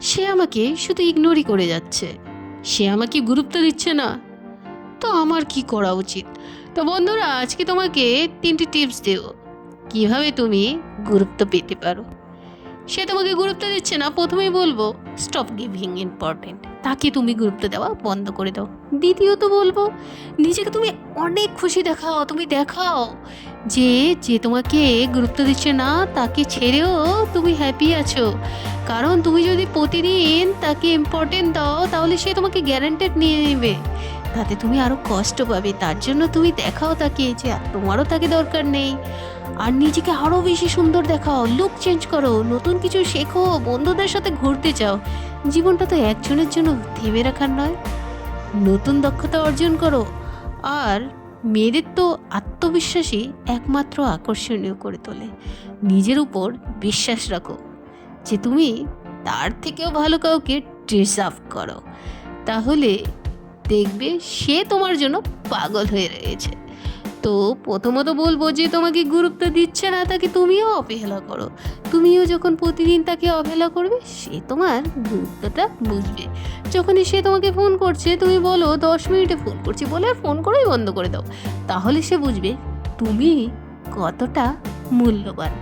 সে আমাকে শুধু ইগনোরই করে যাচ্ছে, সে আমাকে গুরুত্ব দিচ্ছে না। তো আমার কি করা উচিত? তো বন্ধুরা, আজকে তোমাকে 3টি টিপস দেব কিভাবে তুমি গুরুত্ব পেতে পারো। সে তোমাকে গুরুত্ব দিচ্ছে না, প্রথমেই বলবো স্টপ গিভিং ইম্পর্টেন্ট, তাকে তুমি গুরুত্ব দেওয়া বন্ধ করে দাও। দ্বিতীয়ত বলবো নিজেকে তুমি অনেক খুশি দেখাও, তুমি দেখাও যে যে তোমাকে গুরুত্ব দিচ্ছে না তাকে ছেড়েও তুমি হ্যাপি আছো। কারণ তুমি যদি প্রতিদিন তাকে ইম্পর্টেন্ট দাও তাহলে সে তোমাকে গ্যারান্টেড নিয়ে নেবে, তাতে তুমি আরও কষ্ট পাবে। তার জন্য তুমি দেখাও তাকে যে তোমারও তাকে দরকার নেই। আর নিজেকে আরও বেশি সুন্দর দেখাও, লুক চেঞ্জ করো, নতুন কিছু শেখো, বন্ধুদের সাথে ঘুরতে যাও। জীবনটা তো একজনের জন্য থেমে রাখার নয়, নতুন দক্ষতা অর্জন করো। আর মেয়েদের তো আত্মবিশ্বাসী একমাত্র আকর্ষণীয় করে তোলে। নিজের উপর বিশ্বাস রাখো যে তুমি তার থেকেও ভালো কাউকে ডিজার্ভ করো, তাহলে দেখবে সে তোমার জন্য পাগল হয়ে রয়েছে। তো প্রথমত বলবো যে তোমাকে গুরুত্ব দিচ্ছে না তাকে তুমিও অবহেলা করো। তুমিও যখন প্রতিদিন তাকে অবহেলা করবে সে তোমার গুরুত্বটা বুঝবে। যখনই সে তোমাকে ফোন করছে তুমি বলো 10 মিনিটে ফোন করছি বলে আর ফোন করেই বন্ধ করে দাও, তাহলে সে বুঝবে তুমি কতটা মূল্যবান।